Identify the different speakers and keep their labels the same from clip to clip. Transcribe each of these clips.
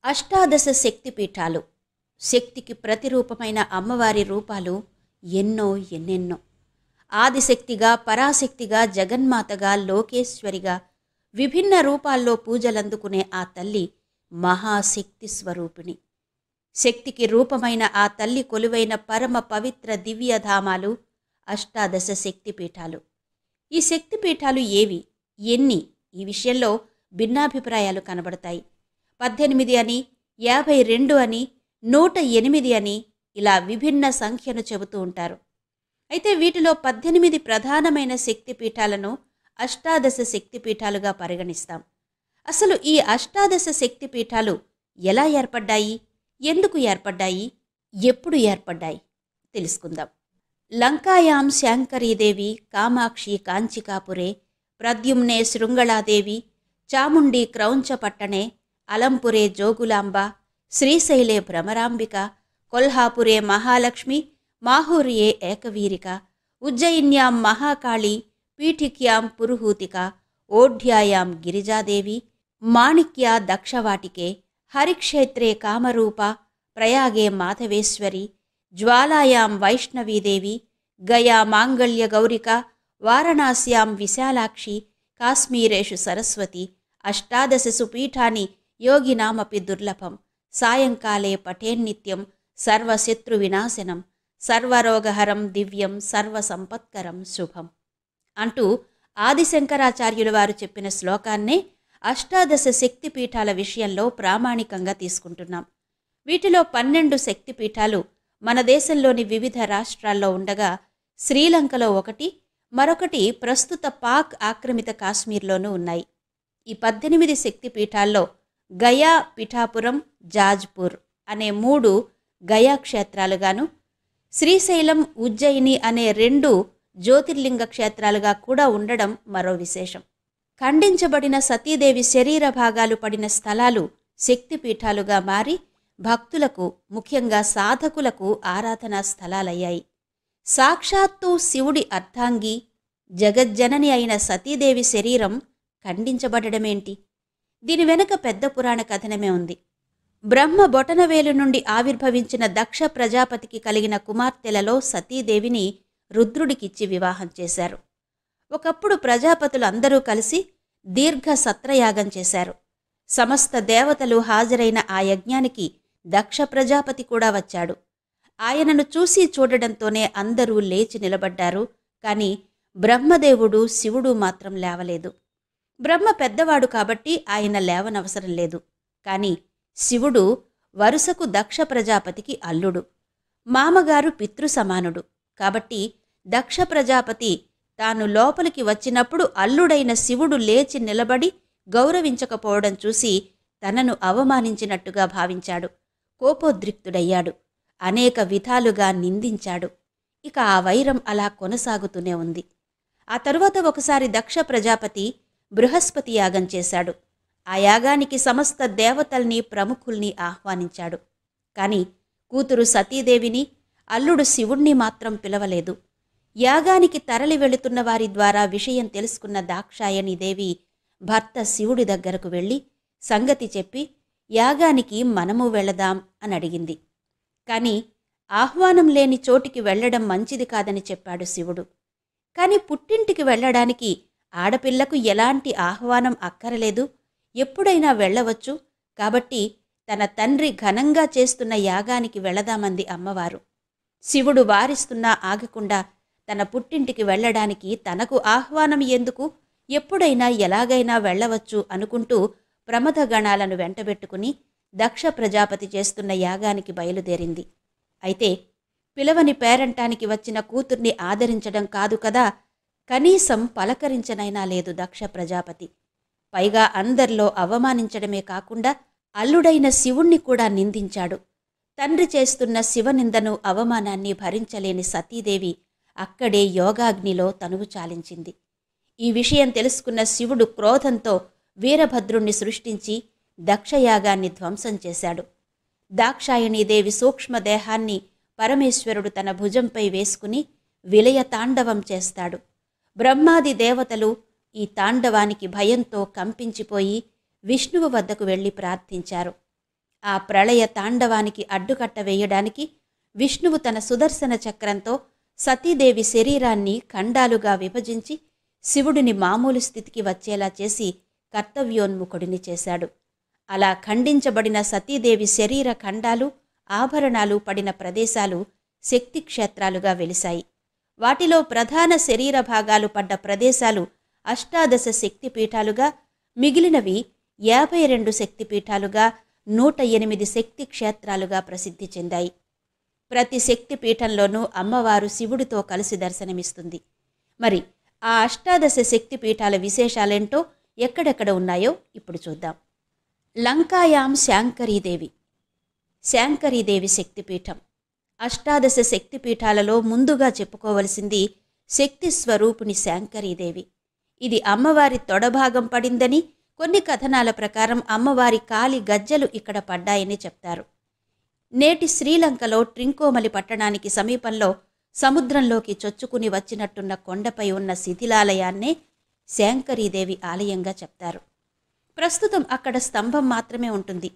Speaker 1: అష్టాదశ శక్తిపీఠాలు. శక్తికి ప్రతిరూపమైన అమ్మవారి రూపాలు ఎన్నెన్నో. ఆదిశక్తిగా, పరాశక్తిగా, జగన్మాతగా, లోకేశ్వరిగా విభిన్న రూపాల్లో పూజలందుకునే ఆ తల్లి మహాశక్తి స్వరూపిణి. శక్తికి రూపమైన ఆ తల్లి కొలువైన పరమ పవిత్ర దివ్యధామాలు అష్టాదశ శక్తిపీఠాలు. ఈ శక్తిపీఠాలు ఏవి, ఎన్ని? ఈ విషయంలో భిన్నాభిప్రాయాలు కనబడతాయి. 18 అని, 52 అని, 108 అని ఇలా విభిన్న సంఖ్యను చెబుతూ ఉంటారు. అయితే వీటిలో 18 ప్రధానమైన శక్తిపీఠాలను అష్టాదశ శక్తిపీఠాలుగా పరిగణిస్తాం. అసలు ఈ అష్టాదశ శక్తిపీఠాలు ఎలా ఏర్పడ్డాయి, ఎందుకు ఏర్పడ్డాయి, ఎప్పుడు ఏర్పడ్డాయి తెలుసుకుందాం. లంకాయాం శాంకరీదేవి కామాక్షి కాంచికాపురే, ప్రద్యుమ్నే శృంగళాదేవి, చాముండి క్రౌంచపట్టణే, అలంపురే జోగులాంబ, శ్రీశైలే భ్రమరాంబిక, కొల్హాపురే మహాలక్ష్మి, మాహూర్యే ఏకవీరిక, ఉజ్జయిన్యాం మహాకాళి, పీఠిక్యాం పురుహూతిక, ఓఢ్యాయాం గిరిజాదేవి, మాణిక్యా దక్షవాటికే, హరిక్షేత్రే కామరూప, ప్రయాగే మాధవేశ్వరి, జ్వాలాయాం వైష్ణవీదేవి, గయా మాంగళ్య గౌరిక, వారణాస్యాం విశాలాక్షి, కాశ్మీరేషు సరస్వతి. అష్టాదశసు పీఠాని యోగినామపి దుర్లభం, సాయంకాలే పఠేన్నిత్యం, సర్వశత్రువినాశనం, సర్వరోగహరం దివ్యం, సర్వసంపత్కరం శుభం అంటూ ఆదిశంకరాచార్యుల వారు చెప్పిన శ్లోకాన్నే అష్టాదశ శక్తిపీఠాల విషయంలో ప్రామాణికంగా తీసుకుంటున్నాం. వీటిలో 12 శక్తిపీఠాలు మన దేశంలోని వివిధ రాష్ట్రాల్లో ఉండగా, శ్రీలంకలో ఒకటి, మరొకటి ప్రస్తుత పాక్ ఆక్రమిత కాశ్మీర్లోనూ ఉన్నాయి. ఈ 18 శక్తిపీఠాల్లో గయా, పిఠాపురం, జాజ్పూర్ అనే 3 గయా క్షేత్రాలుగాను, శ్రీశైలం, ఉజ్జయిని అనే 2 జ్యోతిర్లింగ క్షేత్రాలుగా కూడా ఉండడం మరో విశేషం. ఖండించబడిన సతీదేవి శరీర భాగాలు పడిన స్థలాలు శక్తిపీఠాలుగా మారి భక్తులకు, ముఖ్యంగా సాధకులకు ఆరాధనా స్థలాలయ్యాయి. సాక్షాత్తు శివుడి అర్ధాంగి, జగజ్జనని అయిన సతీదేవి శరీరం ఖండించబడమేంటి? దీని వెనక పెద్ద పురాణ కథనమే ఉంది. బ్రహ్మ బొటనవేలు నుండి ఆవిర్భవించిన దక్ష ప్రజాపతికి కలిగిన కుమార్తెలలో సతీదేవిని రుద్రుడికిచ్చి వివాహం చేశారు. ఒకప్పుడు ప్రజాపతులందరూ కలిసి దీర్ఘ సత్రయాగం చేశారు. సమస్త దేవతలు హాజరైన ఆ యజ్ఞానికి దక్ష ప్రజాపతి కూడా వచ్చాడు. ఆయనను చూసి చూడడంతోనే అందరూ లేచి నిలబడ్డారు. కాని బ్రహ్మదేవుడు, శివుడు మాత్రం లేవలేదు. బ్రహ్మ పెద్దవాడు కాబట్టి ఆయన లేవనవసరం లేదు. కాని శివుడు వరుసకు దక్ష ప్రజాపతికి అల్లుడు, మామగారు పితృ సమానుడు. కాబట్టి దక్ష ప్రజాపతి తాను లోపలికి వచ్చినప్పుడు అల్లుడైన శివుడు లేచి నిలబడి గౌరవించకపోవడం చూసి తనను అవమానించినట్టుగా భావించాడు. కోపోద్రిక్తుడయ్యాడు. అనేక విధాలుగా నిందించాడు. ఇక ఆ వైరం అలా కొనసాగుతూనే ఉంది. ఆ తరువాత ఒకసారి దక్ష ప్రజాపతి బృహస్పతి యాగం చేశాడు. ఆ యాగానికి సమస్త దేవతల్ని, ప్రముఖుల్ని ఆహ్వానించాడు. కాని కూతురు సతీదేవిని, అల్లుడు శివుణ్ణి మాత్రం పిలవలేదు. యాగానికి తరలి వెళుతున్న వారి ద్వారా విషయం తెలుసుకున్న దాక్షాయణీదేవి భర్త శివుడి దగ్గరకు వెళ్ళి సంగతి చెప్పి యాగానికి మనము వెళదాం అని అడిగింది. కాని ఆహ్వానం లేని చోటికి వెళ్లడం మంచిది కాదని చెప్పాడు శివుడు. కాని పుట్టింటికి వెళ్లడానికి ఆడపిల్లకు ఎలాంటి ఆహ్వానం అక్కరలేదు, ఎప్పుడైనా వెళ్ళవచ్చు. కాబట్టి తన తండ్రి ఘనంగా చేస్తున్న యాగానికి వెళదామంది అమ్మవారు. శివుడు వారిస్తున్నా ఆగకుండా తన పుట్టింటికి వెళ్లడానికి తనకు ఆహ్వానం ఎందుకు, ఎప్పుడైనా ఎలాగైనా వెళ్లవచ్చు అనుకుంటూ ప్రమథగణాలను వెంటబెట్టుకుని దక్ష ప్రజాపతి చేస్తున్న యాగానికి బయలుదేరింది. అయితే పిలవని పేరంటానికి వచ్చిన కూతుర్ని ఆదరించడం కాదు కదా, కనీసం పలకరించనైనా లేదు దక్ష ప్రజాపతి. పైగా అందర్లో అవమానించడమే కాకుండా అల్లుడైన శివుణ్ణి కూడా నిందించాడు. తండ్రి చేస్తున్న శివనిందను, అవమానాన్ని భరించలేని సతీదేవి అక్కడే యోగాగ్నిలో తనువు చాలించింది. ఈ విషయం తెలుసుకున్న శివుడు క్రోధంతో వీరభద్రుణ్ణి సృష్టించి దక్షయాగాన్ని ధ్వంసం చేశాడు. దాక్షాయణీదేవి సూక్ష్మదేహాన్ని పరమేశ్వరుడు తన భుజంపై వేసుకుని విలయ తాండవం చేస్తాడు. బ్రహ్మాది దేవతలు ఈ తాండవానికి భయంతో కంపించిపోయి విష్ణువు వద్దకు వెళ్ళి ప్రార్థించారు. ఆ ప్రళయ తాండవానికి అడ్డుకట్ట వేయడానికి విష్ణువు తన సుదర్శన చక్రంతో సతీదేవి శరీరాన్ని ఖండాలుగా విభజించి శివుడిని మామూలు స్థితికి వచ్చేలా చేసి కర్తవ్యోన్ముఖుడిని చేశాడు. అలా ఖండించబడిన సతీదేవి శరీర ఖండాలు, ఆభరణాలు పడిన ప్రదేశాలు శక్తి క్షేత్రాలుగా వెలిశాయి. వాటిలో ప్రధాన శరీర భాగాలు పడ్డ ప్రదేశాలు అష్టాదశ శక్తిపీఠాలుగా, మిగిలినవి 52 శక్తిపీఠాలుగా, 108 శక్తి క్షేత్రాలుగా ప్రసిద్ధి చెందాయి. ప్రతి శక్తిపీఠంలోనూ అమ్మవారు శివుడితో కలిసి దర్శనమిస్తుంది. మరి ఆ అష్టాదశ శక్తిపీఠాల విశేషాలేంటో, ఎక్కడెక్కడ ఉన్నాయో ఇప్పుడు చూద్దాం. లంకాయాం శాంకరీదేవి. శాంకరీదేవి శక్తిపీఠం. అష్టాదశ శక్తిపీఠాలలో ముందుగా చెప్పుకోవలసింది శక్తి స్వరూపుని శాంకరీదేవి. ఇది అమ్మవారి తొడభాగం పడిందని, కొన్ని కథనాల ప్రకారం అమ్మవారి కాలి గజ్జలు ఇక్కడ పడ్డాయని చెప్తారు. నేటి శ్రీలంకలో ట్రింకోమలి పట్టణానికి సమీపంలో సముద్రంలోకి చొచ్చుకుని వచ్చినట్టున్న కొండపై ఉన్న శిథిలాలయాన్నే శాంకరీదేవి ఆలయంగా చెప్తారు. ప్రస్తుతం అక్కడ స్తంభం మాత్రమే ఉంటుంది.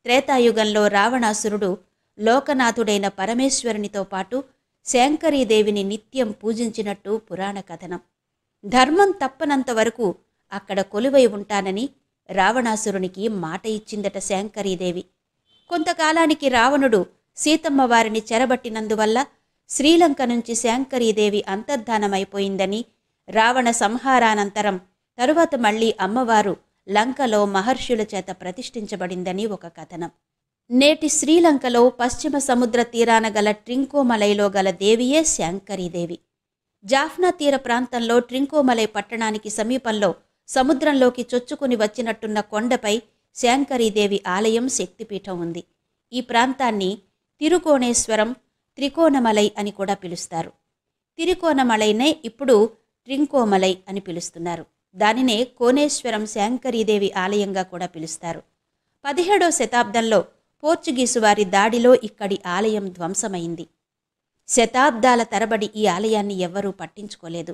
Speaker 1: త్రేతాయుగంలో రావణాసురుడు లోకనాథుడైన పరమేశ్వరునితో పాటు శాంకరీదేవిని నిత్యం పూజించినట్టు పురాణ కథనం. ధర్మం తప్పనంత వరకు అక్కడ కొలువై ఉంటానని రావణాసురునికి మాట ఇచ్చిందట శాంకరీదేవి. కొంతకాలానికి రావణుడు సీతమ్మ వారిని చెరబట్టినందువల్ల శ్రీలంక నుంచి శాంకరీదేవి అంతర్ధానమైపోయిందని, రావణ సంహారానంతరం తరువాత మళ్లీ అమ్మవారు లంకలో మహర్షుల చేత ప్రతిష్ఠించబడిందని ఒక కథనం. నేటి శ్రీలంకలో పశ్చిమ సముద్ర తీరాన గల ట్రింకోమలైలో గల దేవియే శాంకరీదేవి. జాఫ్నా తీర ప్రాంతంలో ట్రింకోమలై పట్టణానికి సమీపంలో సముద్రంలోకి చొచ్చుకుని వచ్చినట్టున్న కొండపై శాంకరీదేవి ఆలయం శక్తిపీఠం ఉంది. ఈ ప్రాంతాన్ని తిరుకోణేశ్వరం, త్రికోణమలై అని కూడా పిలుస్తారు. తిరుకోణమలైనే ఇప్పుడు ట్రింకోమలై అని పిలుస్తున్నారు. దానినే కోనేశ్వరం శాంకరీదేవి ఆలయంగా కూడా పిలుస్తారు. 17వ శతాబ్దంలో పోర్చుగీసు వారి దాడిలో ఇక్కడి ఆలయం ధ్వంసమైంది. శతాబ్దాల తరబడి ఈ ఆలయాన్ని ఎవ్వరూ పట్టించుకోలేదు.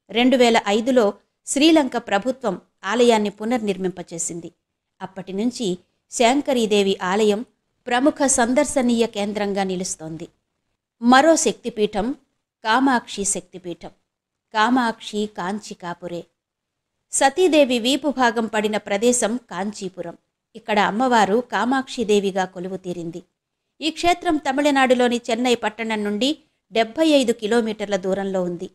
Speaker 1: 2005లో శ్రీలంక ప్రభుత్వం ఆలయాన్ని పునర్నిర్మింపచేసింది. అప్పటి నుంచి శాంకరీదేవి ఆలయం ప్రముఖ సందర్శనీయ కేంద్రంగా నిలుస్తోంది. మరో శక్తిపీఠం కామాక్షి శక్తిపీఠం. కామాక్షి కాంచికాపురే. సతీదేవి వీపు భాగం పడిన ప్రదేశం కాంచీపురం. ఇక్కడ అమ్మవారు కామాక్షిదేవిగా కొలువు తీరింది. ఈ క్షేత్రం తమిళనాడులోని చెన్నై పట్టణం నుండి 75 కిలోమీటర్ల దూరంలో ఉంది.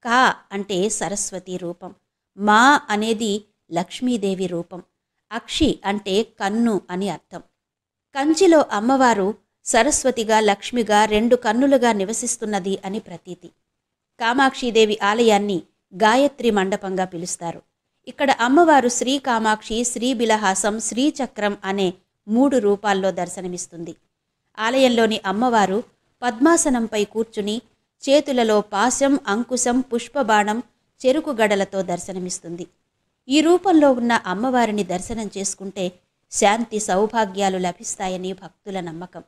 Speaker 1: కా అంటే సరస్వతి రూపం, మా అనేది లక్ష్మీదేవి రూపం, అక్షి అంటే కన్ను అని అర్థం. కంచిలో అమ్మవారు సరస్వతిగా, లక్ష్మిగా 2 కన్నులుగా నివసిస్తున్నది అని ప్రతీతి. కామాక్షిదేవి ఆలయాన్ని గాయత్రి మండపంగా పిలుస్తారు. ఇక్కడ అమ్మవారు శ్రీ కామాక్షి, శ్రీ బిలహాసం, శ్రీచక్రం అనే 3 రూపాల్లో దర్శనమిస్తుంది. ఆలయంలోని అమ్మవారు పద్మాసనంపై కూర్చుని చేతులలో పాశం, అంకుశం, పుష్పబాణం, చెరుకు గడలతో దర్శనమిస్తుంది. ఈ రూపంలో ఉన్న అమ్మవారిని దర్శనం చేసుకుంటే శాంతి, సౌభాగ్యాలు లభిస్తాయని భక్తుల నమ్మకం.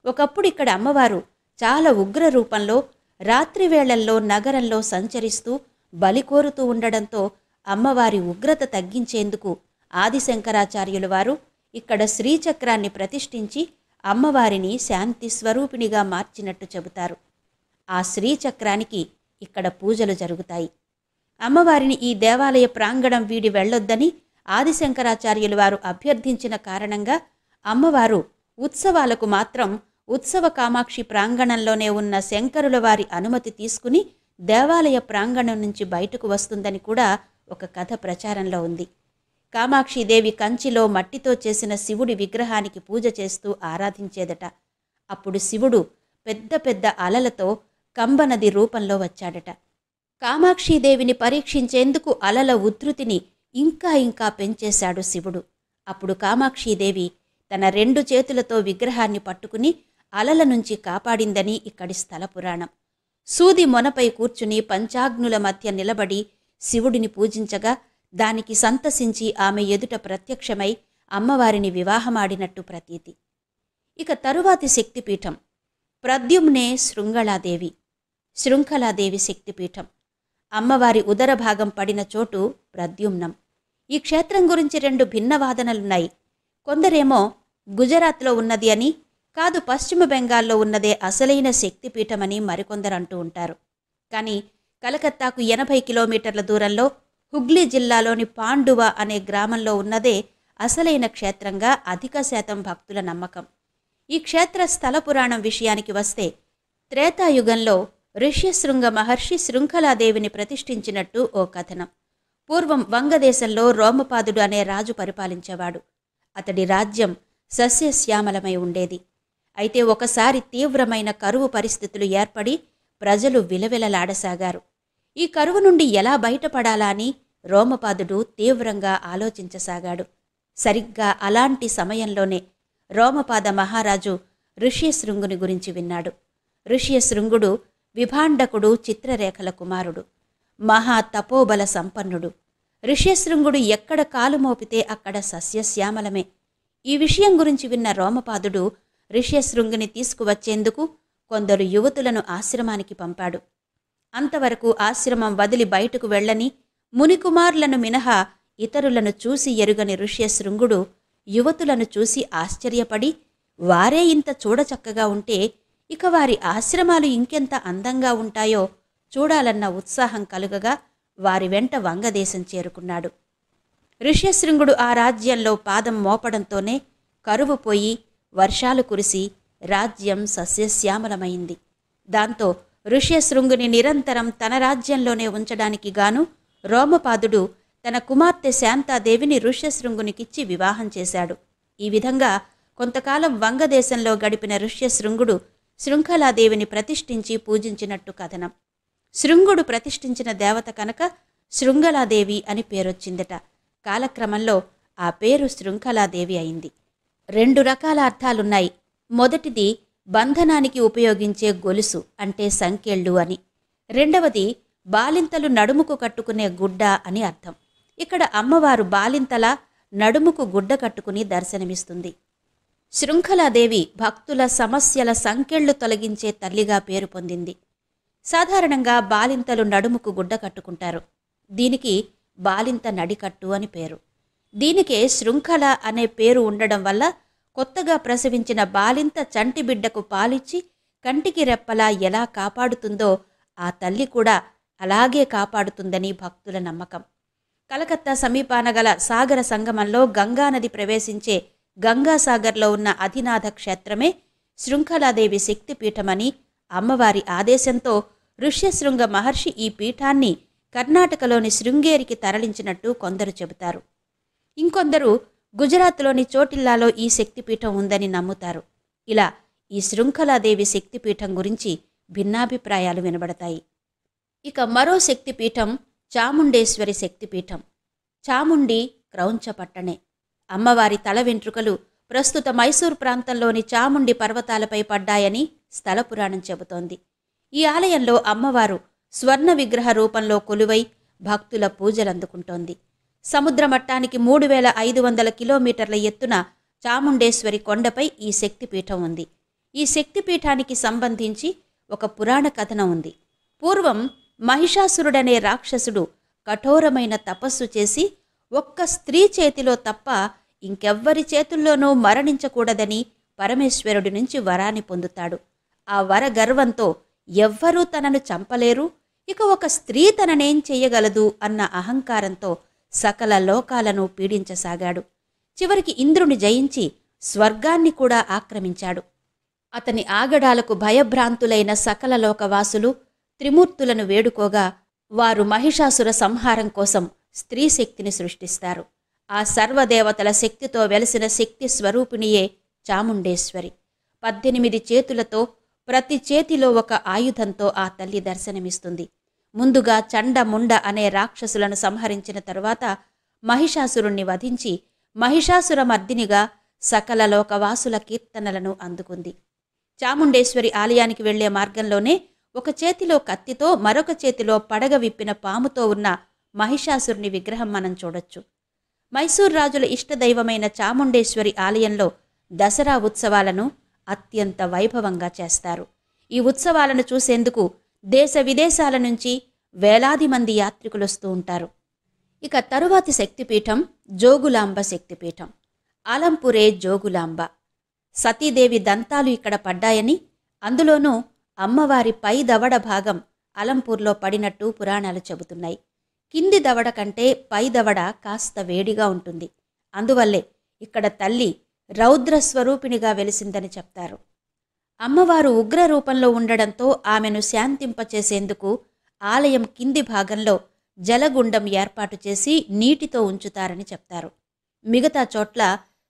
Speaker 1: ఒకప్పుడు ఇక్కడ అమ్మవారు చాలా ఉగ్ర రూపంలో రాత్రి వేళల్లో నగరంలో సంచరిస్తూ బలి కోరుతూ ఉండడంతో అమ్మవారి ఉగ్రత తగ్గించేందుకు ఆదిశంకరాచార్యుల వారు ఇక్కడ శ్రీచక్రాన్ని ప్రతిష్ఠించి అమ్మవారిని శాంతి స్వరూపిణిగా మార్చినట్టు చెబుతారు. ఆ శ్రీచక్రానికి ఇక్కడ పూజలు జరుగుతాయి. అమ్మవారిని ఈ దేవాలయ ప్రాంగణం వీడి వెళ్ళొద్దని ఆదిశంకరాచార్యుల వారు అభ్యర్థించిన కారణంగా అమ్మవారు ఉత్సవాలకు మాత్రం ఉత్సవ కామాక్షి ప్రాంగణంలోనే ఉన్న శంకరుల వారి అనుమతి తీసుకుని దేవాలయ ప్రాంగణం నుంచి బయటకు వస్తుందని కూడా ఒక కథ ప్రచారంలో ఉంది. కామాక్షిదేవి కంచిలో మట్టితో చేసిన శివుడి విగ్రహానికి పూజ చేస్తూ ఆరాధించేదట. అప్పుడు శివుడు పెద్ద పెద్ద అలలతో కంబనది రూపంలో వచ్చాడట. కామాక్షిదేవిని పరీక్షించేందుకు అలల ఉధృతిని ఇంకా ఇంకా పెంచేశాడు శివుడు. అప్పుడు కామాక్షిదేవి తన 2 చేతులతో విగ్రహాన్ని పట్టుకుని అలల నుంచి కాపాడిందని ఇక్కడి స్థల పురాణం. సూది మొనపై కూర్చుని పంచాగ్నుల మధ్య నిలబడి శివుడిని పూజించగా దానికి సంతసించి ఆమె ఎదుట ప్రత్యక్షమై అమ్మవారిని వివాహమాడినట్టు ప్రతీతి. ఇక తరువాతి శక్తిపీఠం ప్రద్యుమ్నే శృంగళాదేవి. శృంఖలాదేవి శక్తిపీఠం. అమ్మవారి ఉదర భాగం పడిన చోటు ప్రద్యుమ్నం. ఈ క్షేత్రం గురించి 2 భిన్న వాదనలున్నాయి. కొందరేమో గుజరాత్లో ఉన్నది అని, కాదు పశ్చిమ బెంగాల్లో ఉన్నదే అసలైన శక్తిపీఠమని మరికొందరు అంటూ ఉంటారు. కానీ కలకత్తాకు 80 కిలోమీటర్ల దూరంలో హుగ్లీ జిల్లాలోని పాండువా అనే గ్రామంలో ఉన్నదే అసలైన క్షేత్రంగా అధిక శాతం భక్తుల నమ్మకం. ఈ క్షేత్ర స్థల పురాణం విషయానికి వస్తే, త్రేతాయుగంలో ఋష్యశృంగ మహర్షి శృంఖలాదేవిని ప్రతిష్ఠించినట్టు ఓ కథనం. పూర్వం వంగదేశంలో రోమపాదుడు అనే రాజు పరిపాలించేవాడు. అతడి రాజ్యం సస్యశ్యామలమై ఉండేది. అయితే ఒకసారి తీవ్రమైన కరువు పరిస్థితులు ఏర్పడి ప్రజలు విలవిలలాడసాగారు. ఈ కరువు నుండి ఎలా బయటపడాలా అని రోమపాదుడు తీవ్రంగా ఆలోచించసాగాడు. సరిగ్గా అలాంటి సమయంలోనే రోమపాద మహారాజు ఋష్యశృంగుని గురించి విన్నాడు. ఋష్యశృంగుడు విభాండకుడు చిత్రరేఖల కుమారుడు, మహా తపోబల సంపన్నుడు. ఋష్యశృంగుడు ఎక్కడ కాలు మోపితే అక్కడ సస్యశ్యామలమే. ఈ విషయం గురించి విన్న రోమపాదుడు ఋష్యశృంగుని తీసుకువచ్చేందుకు కొందరు యువతులను ఆశ్రమానికి పంపాడు. అంతవరకు ఆశ్రమం వదిలి బయటకు వెళ్ళని మునికుమారులను మినహా ఇతరులను చూసి ఎరుగని ఋష్యశృంగుడు యువతులను చూసి ఆశ్చర్యపడి, వారే ఇంత చూడచక్కగా ఉంటే ఇక వారి ఆశ్రమాలు ఇంకెంత అందంగా ఉంటాయో చూడాలన్న ఉత్సాహం కలుగగా వారి వెంట వంగదేశం చేరుకున్నాడు. ఋష్యశృంగుడు ఆ రాజ్యంలో పాదం మోపడంతోనే కరువు పోయి వర్షాలు కురిసి రాజ్యం సస్యశ్యామలమైంది. దాంతో ఋష్యశృంగుని నిరంతరం తన రాజ్యంలోనే ఉంచడానికి గాను రోమపాదుడు తన కుమార్తె శాంతాదేవిని ఋష్యశృంగునికిచ్చి వివాహం చేశాడు. ఈ విధంగా కొంతకాలం వంగదేశంలో గడిపిన ఋష్యశృంగుడు శృంఖలాదేవిని ప్రతిష్ఠించి పూజించినట్టు కథనం. శృంగుడు ప్రతిష్ఠించిన దేవత కనుక శృంఖలాదేవి అని పేరొచ్చిందట. కాలక్రమంలో ఆ పేరు శృంఖలాదేవి అయింది. 2 రకాల అర్థాలున్నాయి. మొదటిది బంధనానికి ఉపయోగించే గొలుసు అంటే సంకెళ్ళు అని. రెండవది బాలింతలు నడుముకు కట్టుకునే గుడ్డ అని అర్థం. ఇక్కడ అమ్మవారు బాలింతల నడుముకు గుడ్డ కట్టుకుని దర్శనమిస్తుంది. శృంఖలాదేవి భక్తుల సమస్యల సంకెళ్ళు తొలగించే తల్లిగా పేరు పొందింది. సాధారణంగా బాలింతలు నడుముకు గుడ్డ కట్టుకుంటారు. దీనికి బాలింత నడికట్టు అని పేరు. దీనికే శృంఖల అనే పేరు ఉండడం వల్ల కొత్తగా ప్రసవించిన బాలింత చంటి బిడ్డకు పాలిచ్చి కంటికి రెప్పలా ఎలా కాపాడుతుందో ఆ తల్లి కూడా అలాగే కాపాడుతుందని భక్తుల నమ్మకం. కలకత్తా సమీపాన గల సాగర సంగమంలో గంగానది ప్రవేశించే గంగాసాగర్లో ఉన్న అధినాథ క్షేత్రమే శృంఖలాదేవి శక్తిపీఠమని అమ్మవారి ఆదేశంతో ఋష్యశృంగ మహర్షి ఈ పీఠాన్ని కర్ణాటకలోని శృంగేరికి తరలించినట్టు కొందరు చెబుతారు. ఇంకొందరు గుజరాత్లోని చోటిల్లాలో ఈ శక్తిపీఠం ఉందని నమ్ముతారు. ఇలా ఈ శృంఖలాదేవి శక్తిపీఠం గురించి భిన్నాభిప్రాయాలు వినబడతాయి. ఇక మరో శక్తిపీఠం చాముండేశ్వరి శక్తిపీఠం. చాముండి క్రౌంచపట్టణే. అమ్మవారి తల వెంట్రుకలు ప్రస్తుత మైసూర్ ప్రాంతంలోని చాముండి పర్వతాలపై పడ్డాయని స్థల పురాణం చెబుతోంది. ఈ ఆలయంలో అమ్మవారు స్వర్ణ విగ్రహ రూపంలో కొలువై భక్తుల పూజలందుకుంటోంది. సముద్ర మట్టానికి 3500 కిలోమీటర్ల ఎత్తున చాముండేశ్వరి కొండపై ఈ శక్తిపీఠం ఉంది. ఈ శక్తిపీఠానికి సంబంధించి ఒక పురాణ కథనం ఉంది. పూర్వం మహిషాసురుడనే రాక్షసుడు కఠోరమైన తపస్సు చేసి ఒక్క స్త్రీ చేతిలో తప్ప ఇంకెవ్వరి చేతుల్లోనూ మరణించకూడదని పరమేశ్వరుడి నుంచి వరాన్ని పొందుతాడు. ఆ వర గర్వంతో ఎవ్వరూ తనను చంపలేరు, ఇక ఒక స్త్రీ తననేం చెయ్యగలదు అన్న అహంకారంతో సకల లోకాలను పీడించసాగాడు. చివరికి ఇంద్రుని జయించి స్వర్గాన్ని కూడా ఆక్రమించాడు. అతని ఆగడాలకు భయభ్రాంతులైన సకల లోకవాసులు త్రిమూర్తులను వేడుకోగా వారు మహిషాసుర సంహారం కోసం స్త్రీ శక్తిని సృష్టిస్తారు. ఆ సర్వదేవతల శక్తితో వెలసిన శక్తి స్వరూపిణియే చాముండేశ్వరి. 18 చేతులతో ప్రతి చేతిలో ఒక ఆయుధంతో ఆ తల్లి దర్శనమిస్తుంది. ముందుగా చండముండ అనే రాక్షసులను సంహరించిన తరువాత మహిషాసురుణ్ణి వధించి మహిషాసురమర్దినిగా సకల లోకవాసుల కీర్తనలను అందుకుంది. చాముండేశ్వరి ఆలయానికి వెళ్లే మార్గంలోనే ఒక చేతిలో కత్తితో మరొక చేతిలో పడగ విప్పిన పాముతో ఉన్న మహిషాసురుని విగ్రహం మనం చూడొచ్చు. మైసూర్ రాజుల ఇష్టదైవమైన చాముండేశ్వరి ఆలయంలో దసరా ఉత్సవాలను అత్యంత వైభవంగా చేస్తారు. ఈ ఉత్సవాలను చూసేందుకు దేశ విదేశాల నుంచి వేలాది మంది యాత్రికులొస్తూ ఉంటారు. ఇక తరువాతి శక్తిపీఠం జోగులాంబ శక్తిపీఠం. ఆలంపురే జోగులాంబ. సతీదేవి దంతాలు ఇక్కడ పడ్డాయని, అందులోనూ అమ్మవారి పై దవడ భాగం అలంపూర్లో పడినట్టు పురాణాలు చెబుతున్నాయి. కింది దవడ కంటే పై దవడ కాస్త వేడిగా ఉంటుంది. అందువల్లే ఇక్కడ తల్లి రౌద్రస్వరూపిణిగా వెలిసిందని చెప్తారు. అమ్మవారు ఉగ్ర రూపంలో ఉండడంతో ఆమెను శాంతింపచేసేందుకు ఆలయం కింది భాగంలో జలగుండం ఏర్పాటు చేసి నీటితో ఉంచుతారని చెప్తారు. మిగతా చోట్ల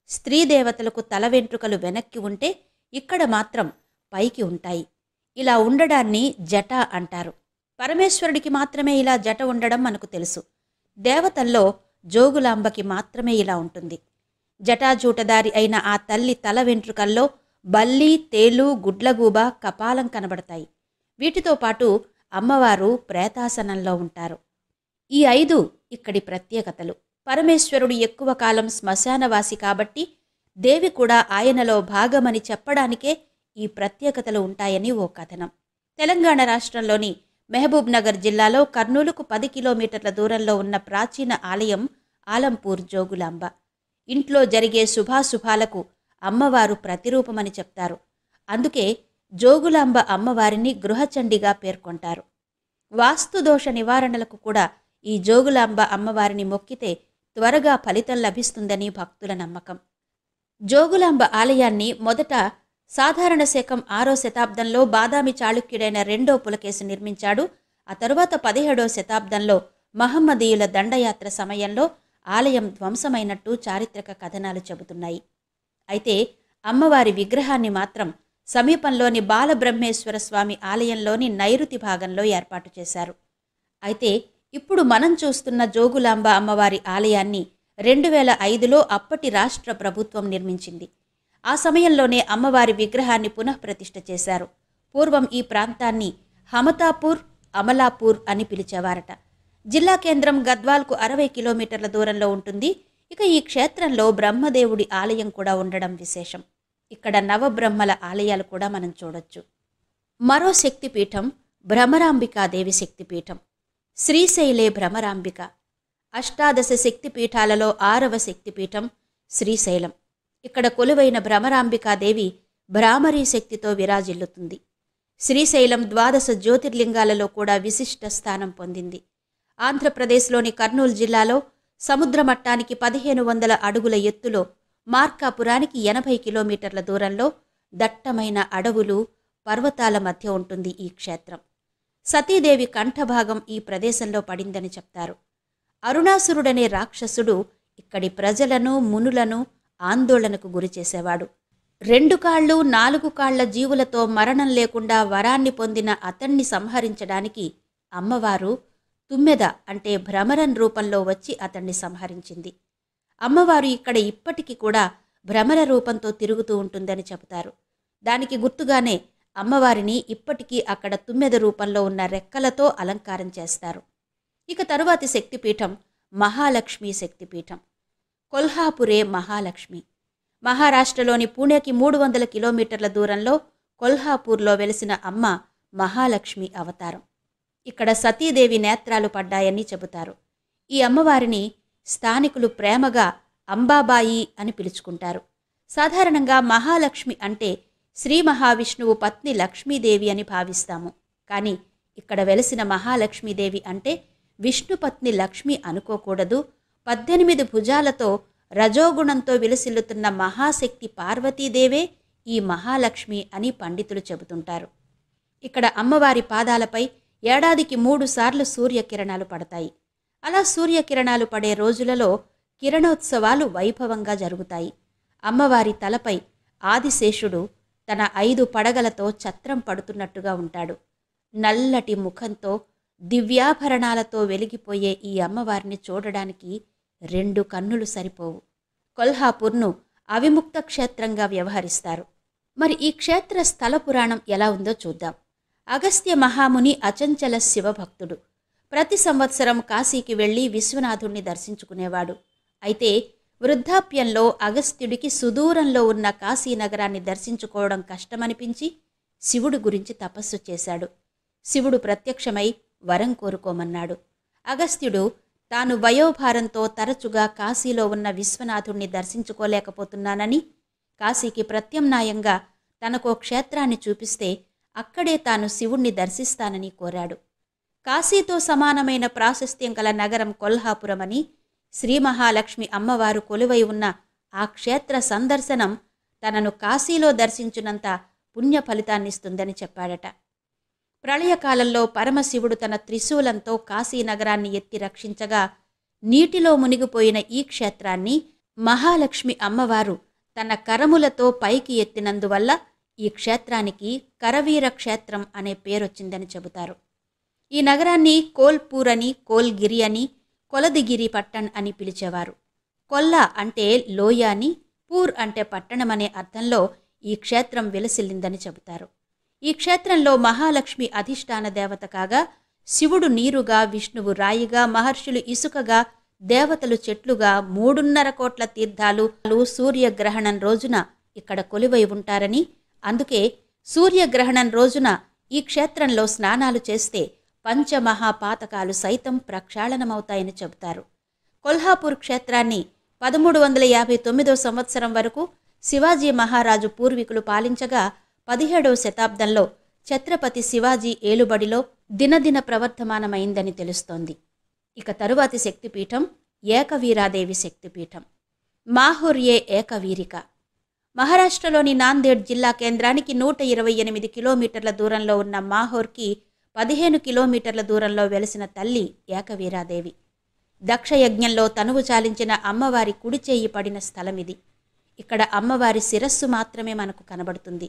Speaker 1: స్త్రీదేవతలకు తల వెంట్రుకలు వెనక్కి ఉంటే ఇక్కడ మాత్రం పైకి ఉంటాయి. ఇలా ఉండడాన్ని జట అంటారు. పరమేశ్వరుడికి మాత్రమే ఇలా జట ఉండడం మనకు తెలుసు. దేవతల్లో జోగులాంబకి మాత్రమే ఇలా ఉంటుంది. జటాజూటదారి అయిన ఆ తల్లి తల వెంట్రుకల్లో బల్లి, తేలు, గుడ్లగూబ, కపాలం కనబడతాయి. వీటితో పాటు అమ్మవారు ప్రేతాసనంలో ఉంటారు. ఈ 5 ఇక్కడి ప్రత్యేకతలు. పరమేశ్వరుడు ఎక్కువ కాలం శ్మశానవాసి కాబట్టి దేవి కూడా ఆయనలో భాగమని చెప్పడానికే ఈ ప్రత్యేకతలు ఉంటాయని ఓ కథనం. తెలంగాణ రాష్ట్రంలోని మహబూబ్ నగర్ జిల్లాలో కర్నూలుకు 10 కిలోమీటర్ల దూరంలో ఉన్న ప్రాచీన ఆలయం ఆలంపూర్ జోగులాంబ. ఇంట్లో జరిగే శుభాశుభాలకు అమ్మవారు ప్రతిరూపమని చెప్తారు. అందుకే జోగులాంబ అమ్మవారిని గృహచండిగా పేర్కొంటారు. వాస్తుదోష నివారణలకు కూడా ఈ జోగులాంబ అమ్మవారిని మొక్కితే త్వరగా ఫలితం లభిస్తుందని భక్తుల నమ్మకం. జోగులాంబ ఆలయాన్ని మొదట సాధారణ శకం 6వ శతాబ్దంలో బాదామి చాళుక్యుడైన రెండో పులకేశి నిర్మించాడు. ఆ తరువాత 17వ శతాబ్దంలో మహమ్మదీయుల దండయాత్ర సమయంలో ఆలయం ధ్వంసమైనట్టు చారిత్రక కథనాలు చెబుతున్నాయి. అయితే అమ్మవారి విగ్రహాన్ని మాత్రం సమీపంలోని బాలబ్రహ్మేశ్వర స్వామి ఆలయంలోని నైరుతి భాగంలో ఏర్పాటు చేశారు. అయితే ఇప్పుడు మనం చూస్తున్న జోగులాంబ అమ్మవారి ఆలయాన్ని 2005లో అప్పటి రాష్ట్ర ప్రభుత్వం నిర్మించింది. ఆ సమయంలోనే అమ్మవారి విగ్రహాన్ని పునఃప్రతిష్ఠ చేశారు. పూర్వం ఈ ప్రాంతాన్ని హమతాపూర్, అమలాపూర్ అని పిలిచేవారట. జిల్లా కేంద్రం గద్వాల్కు 60 కిలోమీటర్ల దూరంలో ఉంటుంది. ఇక ఈ క్షేత్రంలో బ్రహ్మదేవుడి ఆలయం కూడా ఉండడం విశేషం. ఇక్కడ నవబ్రహ్మల ఆలయాలు కూడా మనం చూడొచ్చు. మరో శక్తిపీఠం భ్రమరాంబికాదేవి శక్తిపీఠం. శ్రీశైలే భ్రమరాంబిక. అష్టాదశ శక్తిపీఠాలలో 6వ శక్తిపీఠం శ్రీశైలం. ఇక్కడ కొలువైన భ్రమరాంబికాదేవి భ్రామరీ శక్తితో విరాజిల్లుతుంది. శ్రీశైలం 12 జ్యోతిర్లింగాలలో కూడా విశిష్ట స్థానం పొందింది. ఆంధ్రప్రదేశ్లోని కర్నూలు జిల్లాలో సముద్ర మట్టానికి 1500 అడుగుల ఎత్తులో, మార్కాపురానికి 80 కిలోమీటర్ల దూరంలో దట్టమైన అడవులు, పర్వతాల మధ్య ఉంటుంది ఈ క్షేత్రం. సతీదేవి కంఠభాగం ఈ ప్రదేశంలో పడిందని చెప్తారు. అరుణాసురుడనే రాక్షసుడు ఇక్కడి ప్రజలను, మునులను ఆందోళనకు గురిచేసేవాడు. 2 కాళ్ళు 4 కాళ్ల జీవులతో మరణం లేకుండా వరాన్ని పొందిన అతన్ని సంహరించడానికి అమ్మవారు తుమ్మెద అంటే భ్రమరం రూపంలో వచ్చి అతన్ని సంహరించింది. అమ్మవారు ఇక్కడ ఇప్పటికీ కూడా భ్రమర రూపంతో తిరుగుతూ ఉంటుందని చెబుతారు. దానికి గుర్తుగానే అమ్మవారిని ఇప్పటికీ అక్కడ తుమ్మెద రూపంలో ఉన్న రెక్కలతో అలంకారం చేస్తారు. ఇక తరువాతి శక్తిపీఠం మహాలక్ష్మి శక్తిపీఠం. కొల్హాపురే మహాలక్ష్మి. మహారాష్ట్రలోని పూణేకి 300 కిలోమీటర్ల దూరంలో కొల్హాపూర్లో వెలిసిన అమ్మ మహాలక్ష్మి అవతారం. ఇక్కడ సతీదేవి నేత్రాలు పడ్డాయని చెబుతారు. ఈ అమ్మవారిని స్థానికులు ప్రేమగా అంబాబాయి అని పిలుచుకుంటారు. సాధారణంగా మహాలక్ష్మి అంటే శ్రీ మహావిష్ణువు పత్ని లక్ష్మీదేవి అని భావిస్తాము. కానీ ఇక్కడ వెలసిన మహాలక్ష్మీదేవి అంటే విష్ణుపత్ని లక్ష్మి అనుకోకూడదు. 18 భుజాలతో రజోగుణంతో విలసిల్లుతున్న మహాశక్తి పార్వతీదేవే ఈ మహాలక్ష్మి అని పండితులు చెబుతుంటారు. ఇక్కడ అమ్మవారి పాదాలపై ఏడాదికి 3 సార్లు సూర్యకిరణాలు పడతాయి. అలా సూర్యకిరణాలు పడే రోజులలో కిరణోత్సవాలు వైభవంగా జరుగుతాయి. అమ్మవారి తలపై ఆదిశేషుడు తన 5 పడగలతో ఛత్రం పడుతున్నట్టుగా ఉంటాడు. నల్లటి ముఖంతో దివ్యాభరణాలతో వెలిగిపోయే ఈ అమ్మవారిని చూడడానికి 2 కన్నులు సరిపోవు. కొల్హాపూర్ను అవిముక్త క్షేత్రంగా వ్యవహరిస్తారు. మరి ఈ క్షేత్ర స్థల పురాణం ఎలా ఉందో చూద్దాం. అగస్త్య మహాముని అచంచల శివభక్తుడు. ప్రతి సంవత్సరం కాశీకి వెళ్లి విశ్వనాథుణ్ణి దర్శించుకునేవాడు. అయితే వృద్ధాప్యంలో అగస్త్యుడికి సుదూరంలో ఉన్న కాశీనగరాన్ని దర్శించుకోవడం కష్టమనిపించి శివుడు గురించి తపస్సు చేశాడు. శివుడు ప్రత్యక్షమై వరం కోరుకోమన్నాడు. అగస్త్యుడు తాను వయోభారంతో తరచుగా కాశీలో ఉన్న విశ్వనాథుణ్ణి దర్శించుకోలేకపోతున్నానని, కాశీకి ప్రత్యామ్నాయంగా తనకో క్షేత్రాన్ని చూపిస్తే అక్కడే తాను శివుణ్ణి దర్శిస్తానని కోరాడు. కాశీతో సమానమైన ప్రాశస్త్యం గల నగరం కొల్హాపురమని, శ్రీ మహాలక్ష్మి అమ్మవారు కొలువై ఉన్న ఆ క్షేత్ర సందర్శనం తనను కాశీలో దర్శించునంత పుణ్య ఫలితాన్నిస్తుందని చెప్పాడట. ప్రళయకాలంలో పరమశివుడు తన త్రిశూలంతో కాశీ నగరాన్ని ఎత్తి రక్షించగా నీటిలో మునిగిపోయిన ఈ క్షేత్రాన్ని మహాలక్ష్మి అమ్మవారు తన కరములతో పైకి ఎత్తినందువల్ల ఈ క్షేత్రానికి కరవీర క్షేత్రం అనే పేరొచ్చిందని చెబుతారు. ఈ నగరాన్ని కోల్పూర్ అని, కోల్గిరి అని, కొలదిగిరి పట్టణ్ అని పిలిచేవారు. కొల్ల అంటే లోయ అని, పూర్ అంటే పట్టణం అనే అర్థంలో ఈ క్షేత్రం విలసిల్లిందని చెబుతారు. ఈ క్షేత్రంలో మహాలక్ష్మి అధిష్టాన దేవత కాగా శివుడు నీరుగా, విష్ణువు రాయిగా, మహర్షులు ఇసుకగా, దేవతలు చెట్లుగా 3.5 కోట్ల తీర్థాలు సూర్యగ్రహణం రోజున ఇక్కడ కొలువై ఉంటారని, అందుకే సూర్యగ్రహణం రోజున ఈ క్షేత్రంలో స్నానాలు చేస్తే పంచమహాపాతకాలు సైతం ప్రక్షాళనమవుతాయని చెబుతారు. కొల్హాపూర్ క్షేత్రాన్ని 1359 సంవత్సరం వరకు శివాజీ మహారాజు పూర్వీకులు పాలించగా 17వ శతాబ్దంలో ఛత్రపతి శివాజీ ఏలుబడిలో దినదిన ప్రవర్ధమానమైందని తెలుస్తోంది. ఇక తరువాతి శక్తిపీఠం ఏకవీరాదేవి శక్తిపీఠం. మాహుర్యే ఏకవీరిక. మహారాష్ట్రలోని నాందేడ్ జిల్లా కేంద్రానికి 128 కిలోమీటర్ల దూరంలో ఉన్న మాహోర్కి 15 కిలోమీటర్ల దూరంలో వెలిసిన తల్లి ఏకవీరాదేవి. దక్షయజ్ఞంలో తనువు చాలించిన అమ్మవారి కుడిచేయి పడిన స్థలమిది. ఇక్కడ అమ్మవారి శిరస్సు మాత్రమే మనకు కనబడుతుంది.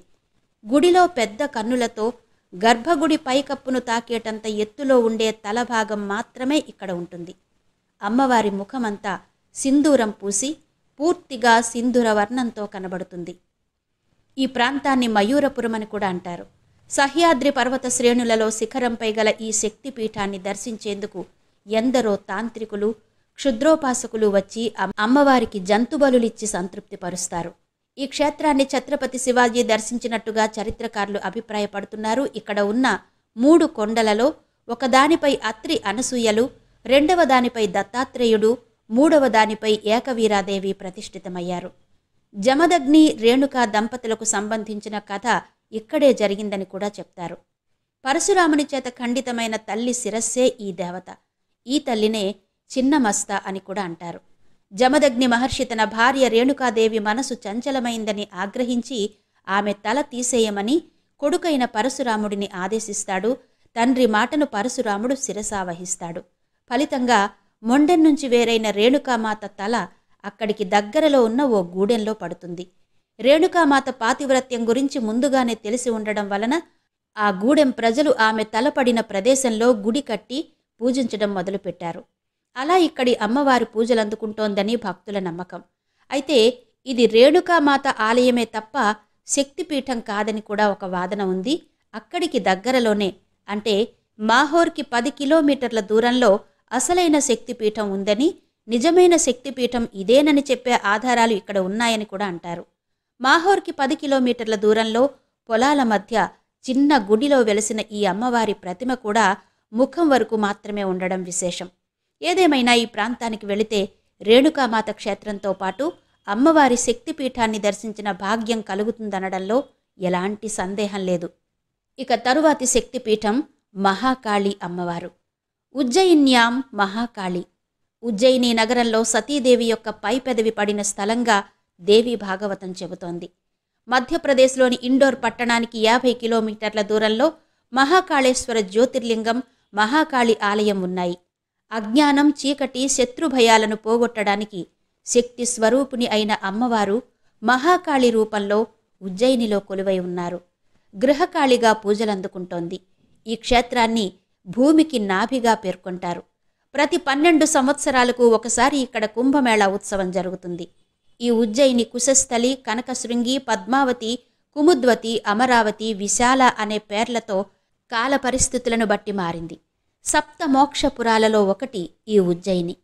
Speaker 1: గుడిలో పెద్ద కన్నులతో గర్భగుడి పైకప్పును తాకేటంత ఎత్తులో ఉండే తలభాగం మాత్రమే ఇక్కడ ఉంటుంది. అమ్మవారి ముఖమంతా సింధూరం పూసి పూర్తిగా సింధూర వర్ణంతో కనబడుతుంది. ఈ ప్రాంతాన్ని మయూరపురం అని కూడా అంటారు. సహ్యాద్రి పర్వత శ్రేణులలో శిఖరంపై గల ఈ శక్తిపీఠాన్ని దర్శించేందుకు ఎందరో తాంత్రికులు, క్షుద్రోపాసకులు వచ్చి అమ్మవారికి జంతుబలులిచ్చి సంతృప్తిపరుస్తారు. ఈ క్షేత్రాన్ని ఛత్రపతి శివాజీ దర్శించినట్టుగా చరిత్రకారులు అభిప్రాయపడుతున్నారు. ఇక్కడ ఉన్న 3 కొండలలో ఒకదానిపై అత్రి అనసూయలు, రెండవ దానిపై దత్తాత్రేయుడు, మూడవ దానిపై ఏకవీరాదేవి ప్రతిష్ఠితమయ్యారు. జమదగ్ని, రేణుకా దంపతులకు సంబంధించిన కథ ఇక్కడే జరిగిందని కూడా చెప్తారు. పరశురాముని చేత ఖండితమైన తల్లి శిరస్సే ఈ దేవత. ఈ తల్లినే చిన్నమస్త అని కూడా అంటారు. జమదగ్ని మహర్షి తన భార్య రేణుకాదేవి మనసు చంచలమైందని ఆగ్రహించి ఆమె తల తీసేయమని కొడుకైన పరశురాముడిని ఆదేశిస్తాడు. తండ్రి మాటను పరశురాముడు శిరసావహిస్తాడు. ఫలితంగా మొండెం నుంచి వేరైన రేణుకామాత తల అక్కడికి దగ్గరలో ఉన్న ఓ గూడెంలో పడుతుంది. రేణుకామాత పాతివ్రత్యం గురించి ముందుగానే తెలిసి ఉండడం వలన ఆ గూడెం ప్రజలు ఆమె తలపడిన ప్రదేశంలో గుడి కట్టి పూజించడం మొదలుపెట్టారు. అలా ఇక్కడి అమ్మవారి పూజలందుకుంటోందని భక్తుల నమ్మకం. అయితే ఇది రేణుకామాత ఆలయమే తప్ప శక్తిపీఠం కాదని కూడా ఒక వాదన ఉంది. అక్కడికి దగ్గరలోనే అంటే మాహోర్కి 10 కిలోమీటర్ల దూరంలో అసలైన శక్తిపీఠం ఉందని, నిజమైన శక్తిపీఠం ఇదేనని చెప్పే ఆధారాలు ఇక్కడ ఉన్నాయని కూడా అంటారు. మాహోర్కి 10 కిలోమీటర్ల దూరంలో పొలాల మధ్య చిన్న గుడిలో వెలిసిన ఈ అమ్మవారి ప్రతిమ కూడా ముఖం వరకు మాత్రమే ఉండడం విశేషం. ఏదేమైనా ఈ ప్రాంతానికి వెళితే రేణుకామాత క్షేత్రంతో పాటు అమ్మవారి శక్తిపీఠాన్ని దర్శించిన భాగ్యం కలుగుతుందనడంలో ఎలాంటి సందేహం లేదు. ఇక తరువాతి శక్తిపీఠం మహాకాళి అమ్మవారు. ఉజ్జయిన్యాం మహాకాళి. ఉజ్జయిని నగరంలో సతీదేవి యొక్క పైపెదవి పడిన స్థలంగా దేవి భాగవతం చెబుతోంది. మధ్యప్రదేశ్లోని ఇండోర్ పట్టణానికి 50 కిలోమీటర్ల దూరంలో మహాకాళేశ్వర జ్యోతిర్లింగం, మహాకాళి ఆలయం ఉన్నాయి. అజ్ఞానం, చీకటి, శత్రుభయాలను పోగొట్టడానికి శక్తి స్వరూపిణి అయిన అమ్మవారు మహాకాళి రూపంలో ఉజ్జయినిలో కొలువై ఉన్నారు. గృహకాళిగా పూజలందుకుంటోంది. ఈ క్షేత్రాన్ని భూమికి నాభిగా పేర్కొంటారు. ప్రతి 12 సంవత్సరాలకు ఒకసారి ఇక్కడ కుంభమేళా ఉత్సవం జరుగుతుంది. ఈ ఉజ్జయిని కుశస్థలి, కనకశృంగి, పద్మావతి, కుముద్వతి, అమరావతి, విశాల అనే పేర్లతో కాల పరిస్థితులను బట్టి మారింది. సప్త మోక్షపురాలలో ఒకటి ఈ ఉజ్జయిని.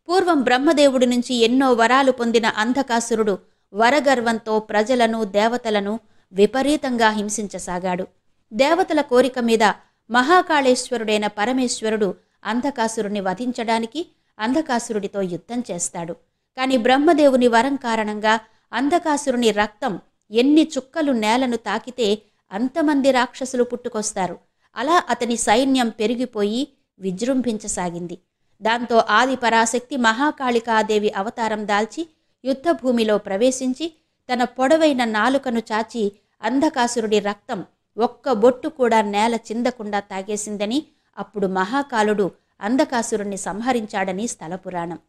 Speaker 1: పూర్వం బ్రహ్మదేవుడి నుంచి ఎన్నో వరాలు పొందిన అంధకాసురుడు వరగర్వంతో ప్రజలను, దేవతలను విపరీతంగా హింసించసాగాడు. దేవతల కోరిక మీద మహాకాళేశ్వరుడైన పరమేశ్వరుడు అంధకాసురుణ్ణి వధించడానికి అంధకాసురుడితో యుద్ధం చేస్తాడు. కాని బ్రహ్మదేవుని వరం కారణంగా అంధకాసురుని రక్తం ఎన్ని చుక్కలు నేలను తాకితే అంతమంది రాక్షసులు పుట్టుకొస్తారు. అలా అతని సైన్యం పెరిగిపోయి విజృంభించసాగింది. దాంతో ఆది పరాశక్తి మహాకాళికాదేవి అవతారం దాల్చి యుద్ధభూమిలో ప్రవేశించి తన పొడవైన నాలుకను చాచి అంధకాసురుడి రక్తం ఒక్క బొట్టు కూడా నేల చిందకుండా తాగేసిందని, అప్పుడు మహాకాలుడు అంధకాసురుణ్ణి సంహరించాడని స్థలపురాణం.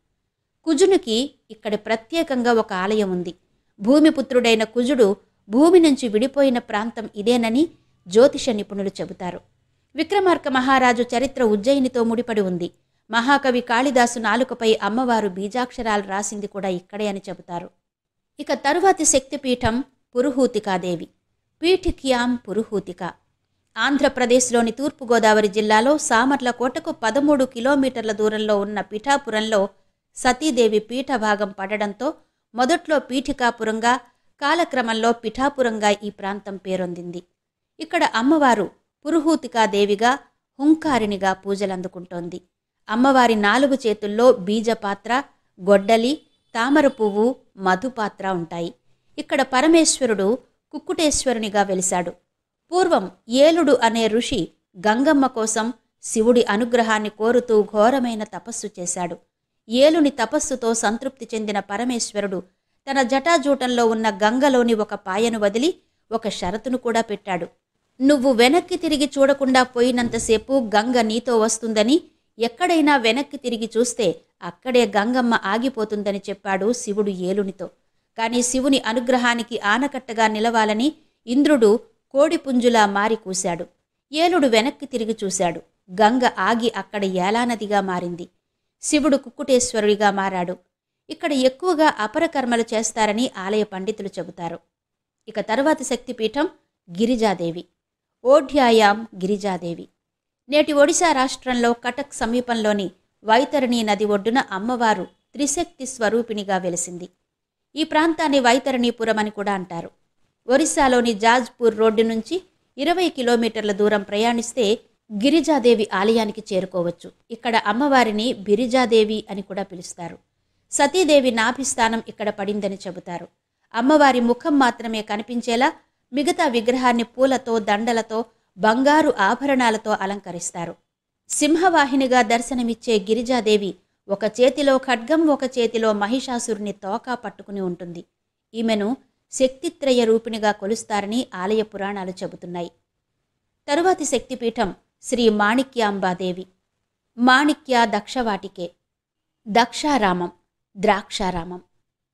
Speaker 1: కుజునికి ఇక్కడ ప్రత్యేకంగా ఒక ఆలయం ఉంది. భూమిపుత్రుడైన కుజుడు భూమి నుంచి విడిపోయిన ప్రాంతం ఇదేనని జ్యోతిష నిపుణులు చెబుతారు. విక్రమార్క మహారాజు చరిత్ర ఉజ్జయినితో ముడిపడి ఉంది. మహాకవి కాళిదాసు నాలుకపై అమ్మవారు బీజాక్షరాలు రాసింది కూడా ఇక్కడే అని చెబుతారు. ఇక తరువాతి శక్తిపీఠం పురుహూతికాదేవి. పీఠిక్యాం పురుహూతిక. ఆంధ్రప్రదేశ్లోని తూర్పుగోదావరి జిల్లాలో సామర్లకోటకు 13 కిలోమీటర్ల దూరంలో ఉన్న పిఠాపురంలో సతీదేవి పీఠభాగం పడడంతో మొదట్లో పీఠికాపురంగా, కాలక్రమంలో పిఠాపురంగా ఈ ప్రాంతం పేరొందింది. ఇక్కడ అమ్మవారు పురుహూతికాదేవిగా, హుంకారినిగా పూజలందుకుంటోంది. అమ్మవారి 4 చేతుల్లో బీజపాత్ర, గొడ్డలి, తామర పువ్వు, మధుపాత్ర ఉంటాయి. ఇక్కడ పరమేశ్వరుడు కుక్కుటేశ్వరునిగా వెలిశాడు. పూర్వం ఏలుడు అనే ఋషి గంగమ్మ కోసం శివుడి అనుగ్రహాన్ని కోరుతూ ఘోరమైన తపస్సు చేశాడు. ఏలుని తపస్సుతో సంతృప్తి చెందిన పరమేశ్వరుడు తన జటాజూటంలో ఉన్న గంగలోని ఒక పాయను వదిలి ఒక షరతును కూడా పెట్టాడు. నువ్వు వెనక్కి తిరిగి చూడకుండా పోయినంతసేపు గంగ నీతో వస్తుందని, ఎక్కడైనా వెనక్కి తిరిగి చూస్తే అక్కడే గంగమ్మ ఆగిపోతుందని చెప్పాడు శివుడు ఏలునితో. కానీ శివుని అనుగ్రహానికి ఆనకట్టగా నిలవాలని ఇంద్రుడు కోడిపుంజులా మారి కూశాడు. ఏలుడు వెనక్కి తిరిగి చూశాడు. గంగ ఆగి అక్కడ ఏలానదిగా మారింది. శివుడు కుక్కుటేశ్వరుడిగా మారాడు. ఇక్కడ ఎక్కువగా అపరకర్మలు చేస్తారని ఆలయ పండితులు చెబుతారు. ఇక తరువాతి శక్తిపీఠం గిరిజాదేవి. ఓఢ్యాయాం గిరిజాదేవి. నేటి ఒడిశా రాష్ట్రంలో కటక్ సమీపంలోని వైతరణి నది ఒడ్డున అమ్మవారు త్రిశక్తి స్వరూపిణిగా వెలిసింది. ఈ ప్రాంతాన్ని వైతరణీపురం అని కూడా అంటారు. ఒరిస్సాలోని జాజ్పూర్ రోడ్డు నుంచి 20 కిలోమీటర్ల దూరం ప్రయాణిస్తే గిరిజాదేవి ఆలయానికి చేరుకోవచ్చు. ఇక్కడ అమ్మవారిని బిరిజాదేవి అని కూడా పిలుస్తారు. సతీదేవి నాభిస్థానం ఇక్కడ పడిందని చెబుతారు. అమ్మవారి ముఖం మాత్రమే కనిపించేలా మిగతా విగ్రహాన్ని పూలతో, దండలతో, బంగారు ఆభరణాలతో అలంకరిస్తారు. సింహవాహినిగా దర్శనమిచ్చే గిరిజాదేవి ఒక చేతిలో ఖడ్గం, ఒక చేతిలో మహిషాసురుని తోకా పట్టుకుని ఉంటుంది. ఈమెను శక్తిత్రయ రూపిణిగా కొలుస్తారని ఆలయ పురాణాలు చెబుతున్నాయి. తరువాతి శక్తిపీఠం శ్రీ మాణిక్యాంబాదేవి. మాణిక్య దక్షవాటికే. దక్షారామం, ద్రాక్షారామం.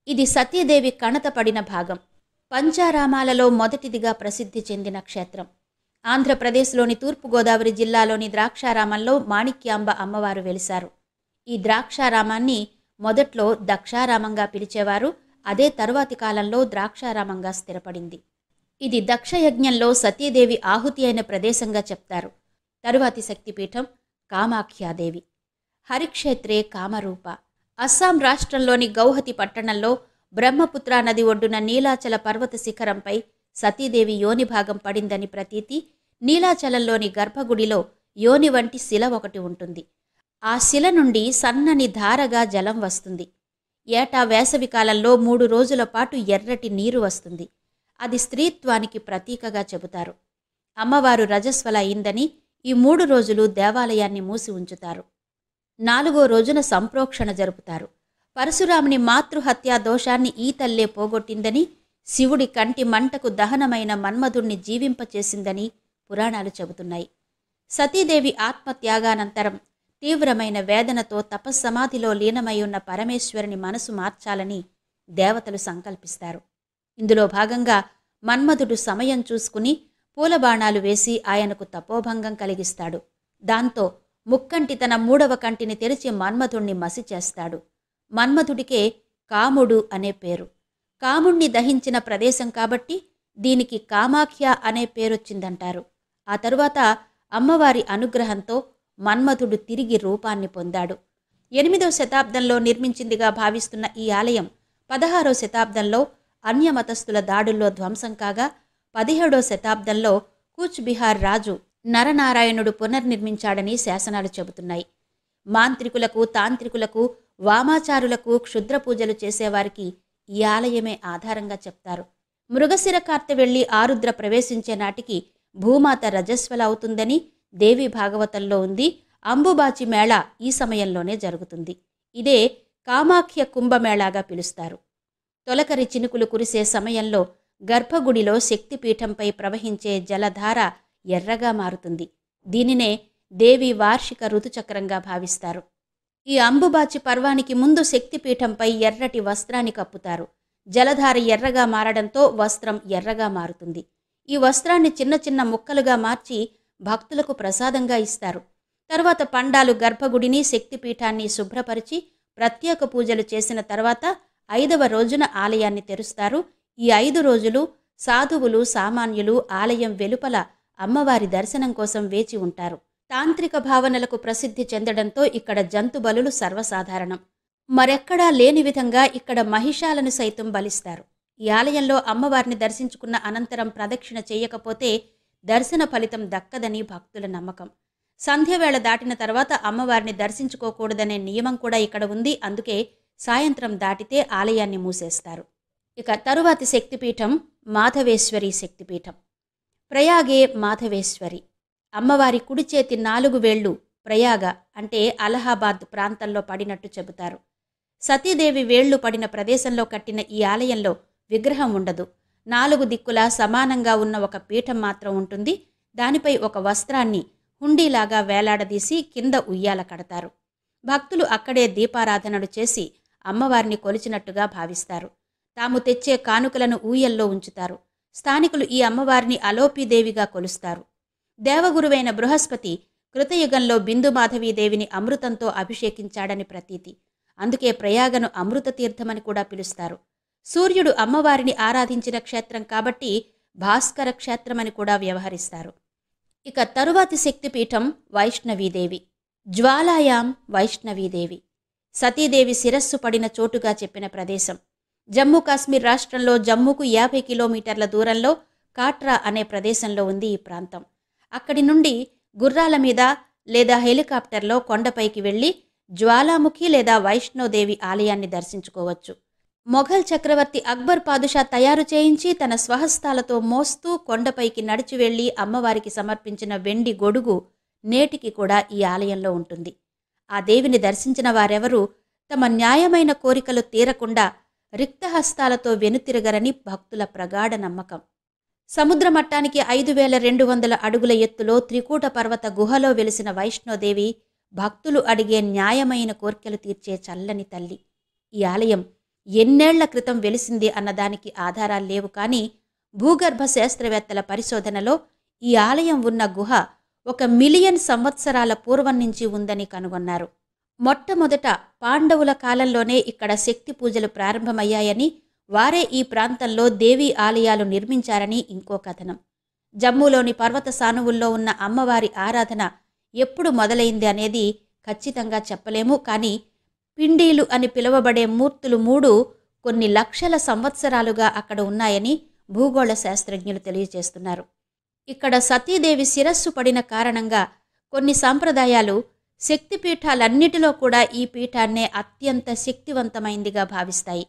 Speaker 1: ఇది సతీదేవి కణతపడిన భాగం. పంచారామాలలో మొదటిదిగా ప్రసిద్ధి చెందిన క్షేత్రం. ఆంధ్రప్రదేశ్లోని తూర్పుగోదావరి జిల్లాలోని ద్రాక్షారామంలో మాణిక్యాంబ అమ్మవారు వెలిశారు. ఈ ద్రాక్షారామాన్ని మొదట్లో దక్షారామంగా పిలిచేవారు. అదే తరువాతి కాలంలో ద్రాక్షారామంగా స్థిరపడింది. ఇది దక్షయజ్ఞంలో సతీదేవి ఆహుతి అయిన ప్రదేశంగా చెప్తారు. తరువాతి శక్తిపీఠం కామాఖ్యాదేవి. హరిక్షేత్రే కామరూప. అస్సాం రాష్ట్రంలోని గౌహతి పట్టణంలో బ్రహ్మపుత్ర నది ఒడ్డున నీలాచల పర్వత శిఖరంపై సతీదేవి యోని భాగం పడిందని ప్రతీతి. నీలాచలంలోని గర్భగుడిలో యోని వంటి శిల ఒకటి ఉంటుంది. ఆ శిల నుండి సన్నని ధారగా జలం వస్తుంది. ఏటా వేసవికాలంలో 3 రోజుల పాటు ఎర్రటి నీరు వస్తుంది. అది స్త్రీత్వానికి ప్రతీకగా చెబుతారు. అమ్మవారు రజస్వల అయిందని ఈ 3 రోజులు దేవాలయాన్ని మూసి ఉంచుతారు. 4వ రోజున సంప్రోక్షణ జరుపుతారు. పరశురాముని మాతృహత్యా దోషాన్ని ఈ తల్లే పోగొట్టిందని, శివుడి కంటి మంటకు దహనమైన మన్మధుణ్ణి జీవింపచేసిందని పురాణాలు చెబుతున్నాయి. సతీదేవి ఆత్మత్యాగానంతరం తీవ్రమైన వేదనతో తపస్సమాధిలో లీనమై ఉన్న పరమేశ్వరుని మనసు మార్చాలని దేవతలు సంకల్పిస్తారు. ఇందులో భాగంగా మన్మధుడు సమయం చూసుకుని పూలబాణాలు వేసి ఆయనకు తపోభంగం కలిగిస్తాడు. దాంతో ముక్కంటి తన 3వ కంటిని తెరిచి మన్మధుణ్ణి మసి చేస్తాడు. మన్మధుడికే కాముడు అనే పేరు. కాముణ్ణి దహించిన ప్రదేశం కాబట్టి దీనికి కామాఖ్య అనే పేరొచ్చిందంటారు. ఆ తరువాత అమ్మవారి అనుగ్రహంతో మన్మధుడు తిరిగి రూపాన్ని పొందాడు. 8వ శతాబ్దంలో నిర్మించిందిగా భావిస్తున్న ఈ ఆలయం 16వ శతాబ్దంలో అన్యమతస్థుల దాడుల్లో ధ్వంసం కాగా 17వ శతాబ్దంలో కూచ్ బిహార్ రాజు నరనారాయణుడు పునర్నిర్మించాడని శాసనాలు చెబుతున్నాయి. మాంత్రికులకు, తాంత్రికులకు, వామాచారులకు, క్షుద్ర పూజలు చేసేవారికి ఈ ఆలయమే ఆధారంగా చెప్తారు. మృగశిర కార్తె వెళ్లి ఆరుద్ర ప్రవేశించే నాటికి భూమాత రజస్వల అవుతుందని దేవి భాగవతంలో ఉంది. అంబుబాచి మేళ ఈ సమయంలోనే జరుగుతుంది. ఇదే కామాఖ్య కుంభమేళాగా పిలుస్తారు. తొలకరి చినుకులు కురిసే సమయంలో గర్భగుడిలో శక్తిపీఠంపై ప్రవహించే జలధార ఎర్రగా మారుతుంది. దీనినే దేవి వార్షిక ఋతుచక్రంగా భావిస్తారు. ఈ అంబుబాచి పర్వానికి ముందు శక్తిపీఠంపై ఎర్రటి వస్త్రాన్ని కప్పుతారు. జలధార ఎర్రగా మారడంతో వస్త్రం ఎర్రగా మారుతుంది. ఈ వస్త్రాన్ని చిన్న చిన్న ముక్కలుగా మార్చి భక్తులకు ప్రసాదంగా ఇస్తారు. తరువాత పండాలు గర్భగుడిని శక్తిపీఠాన్ని శుభ్రపరిచి ప్రత్యేక పూజలు చేసిన తర్వాత 5వ రోజున ఆలయాన్ని తెరుస్తారు. ఈ 5 రోజులు సాధువులు సామాన్యులు ఆలయం వెలుపల అమ్మవారి దర్శనం కోసం వేచి ఉంటారు. తాంత్రిక భావనలకు ప్రసిద్ధి చెందడంతో ఇక్కడ జంతు బలులు సర్వసాధారణం. మరెక్కడా లేని విధంగా ఇక్కడ మహిషాలను సైతం బలిస్తారు. ఈ ఆలయంలో అమ్మవారిని దర్శించుకున్న అనంతరం ప్రదక్షిణ చేయకపోతే దర్శన ఫలితం దక్కదని భక్తుల నమ్మకం. సంధ్యవేళ దాటిన తర్వాత అమ్మవారిని దర్శించుకోకూడదనే నియమం కూడా ఇక్కడ ఉంది. అందుకే సాయంత్రం దాటితే ఆలయాన్ని మూసేస్తారు. ఇక తరువాతి శక్తిపీఠం మాధవేశ్వరి శక్తిపీఠం. ప్రయాగే మాధవేశ్వరి. అమ్మవారి కుడి చేతి 4 వేళ్లు ప్రయాగ అంటే అలహాబాద్ ప్రాంతంలో పడినట్టు చెబుతారు. సతీదేవి వేళ్లు పడిన ప్రదేశంలో కట్టిన ఈ ఆలయంలో విగ్రహం ఉండదు. 4 దిక్కులా సమానంగా ఉన్న ఒక పీఠం మాత్రం ఉంటుంది. దానిపై ఒక వస్త్రాన్ని హుండీలాగా వేలాడదీసి కింద ఉయ్యాల కడతారు. భక్తులు అక్కడే దీపారాధనలు చేసి అమ్మవారిని కొలిచినట్టుగా భావిస్తారు. తాము తెచ్చే కానుకలను ఊయల్లో ఉంచుతారు. స్థానికులు ఈ అమ్మవారిని అలోపీదేవిగా కొలుస్తారు. దేవగురువైన బృహస్పతి కృతయుగంలో బిందుమాధవీదేవిని అమృతంతో అభిషేకించాడని ప్రతీతి. అందుకే ప్రయాగను అమృత తీర్థమని కూడా పిలుస్తారు. సూర్యుడు అమ్మవారిని ఆరాధించిన క్షేత్రం కాబట్టి భాస్కర క్షేత్రమని కూడా వ్యవహరిస్తారు. ఇక తరువాతి శక్తిపీఠం వైష్ణవీదేవి. జ్వాలాయాం వైష్ణవీదేవి. సతీదేవి శిరస్సు పడిన చోటుగా చెప్పిన ప్రదేశం. జమ్మూ కాశ్మీర్ రాష్ట్రంలో జమ్మూకు 50 కిలోమీటర్ల దూరంలో కాట్రా అనే ప్రదేశంలో ఉంది ఈ ప్రాంతం. అక్కడి నుండి గుర్రాల మీద లేదా హెలికాప్టర్లో కొండపైకి వెళ్లి జ్వాలాముఖి లేదా వైష్ణోదేవి ఆలయాన్ని దర్శించుకోవచ్చు. మొఘల్ చక్రవర్తి అక్బర్ పాదుషా తయారు చేయించి తన స్వహస్తాలతో మోస్తూ కొండపైకి నడిచి వెళ్లి అమ్మవారికి సమర్పించిన వెండి గొడుగు నేటికి కూడా ఈ ఆలయంలో ఉంటుంది. ఆ దేవిని దర్శించిన వారెవరూ తమ న్యాయమైన కోరికలు తీరకుండా రిక్తహస్తాలతో వెనుతిరగరని భక్తుల ప్రగాఢ నమ్మకం. సముద్ర మట్టానికి 5200 అడుగుల ఎత్తులో త్రికూట పర్వత గుహలో వెలిసిన వైష్ణోదేవి భక్తులు అడిగే న్యాయమైన కోర్కెలు తీర్చే చల్లని తల్లి. ఈ ఆలయం ఎన్నేళ్ల క్రితం వెలిసింది అన్నదానికి ఆధారాలు లేవు. కానీ భూగర్భ శాస్త్రవేత్తల పరిశోధనలో ఈ ఆలయం ఉన్న గుహ 1 మిలియన్ సంవత్సరాల పూర్వం నుంచి ఉందని కనుగొన్నారు. మొట్టమొదట పాండవుల కాలంలోనే ఇక్కడ శక్తి పూజలు ప్రారంభమయ్యాయని, వారే ఈ ప్రాంతంలో దేవీ ఆలయాలు నిర్మించారని ఇంకో కథనం. జమ్మూలోని పర్వత సానువుల్లో ఉన్న అమ్మవారి ఆరాధన ఎప్పుడు మొదలైంది అనేది ఖచ్చితంగా చెప్పలేము. కానీ పిండీలు అని పిలువబడే మూర్తులు 3 కొన్ని లక్షల సంవత్సరాలుగా అక్కడ ఉన్నాయని భూగోళ శాస్త్రజ్ఞులు తెలియజేస్తున్నారు. ఇక్కడ సతీదేవి శిరస్సు పడిన కారణంగా కొన్ని సంప్రదాయాలు శక్తిపీఠాలన్నిటిలో కూడా ఈ పీఠాన్నే అత్యంత శక్తివంతమైందిగా భావిస్తాయి.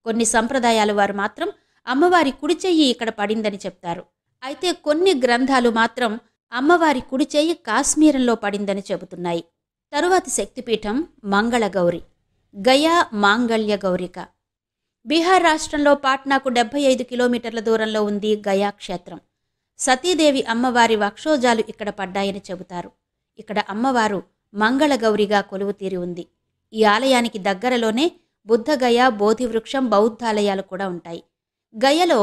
Speaker 1: కొన్ని సంప్రదాయాలు వారు మాత్రం అమ్మవారి కుడి చెయ్యి ఇక్కడ పడిందని చెప్తారు. అయితే కొన్ని గ్రంథాలు మాత్రం అమ్మవారి కుడి చెయ్యి కాశ్మీరంలో పడిందని చెబుతున్నాయి. తరువాతి శక్తిపీఠం మంగళగౌరి. గయా మాంగళ్య గౌరిక. బీహార్ రాష్ట్రంలో పాట్నాకు 75 కిలోమీటర్ల దూరంలో ఉంది గయా క్షేత్రం. సతీదేవి అమ్మవారి వక్షోజాలు ఇక్కడ పడ్డాయని చెబుతారు. ఇక్కడ అమ్మవారు మంగళగౌరిగా కొలువు తీరి ఉంది. ఈ ఆలయానికి దగ్గరలోనే బుద్ధగయ, బోధివృక్షం, బౌద్ధాలయాలు కూడా ఉంటాయి. గయలో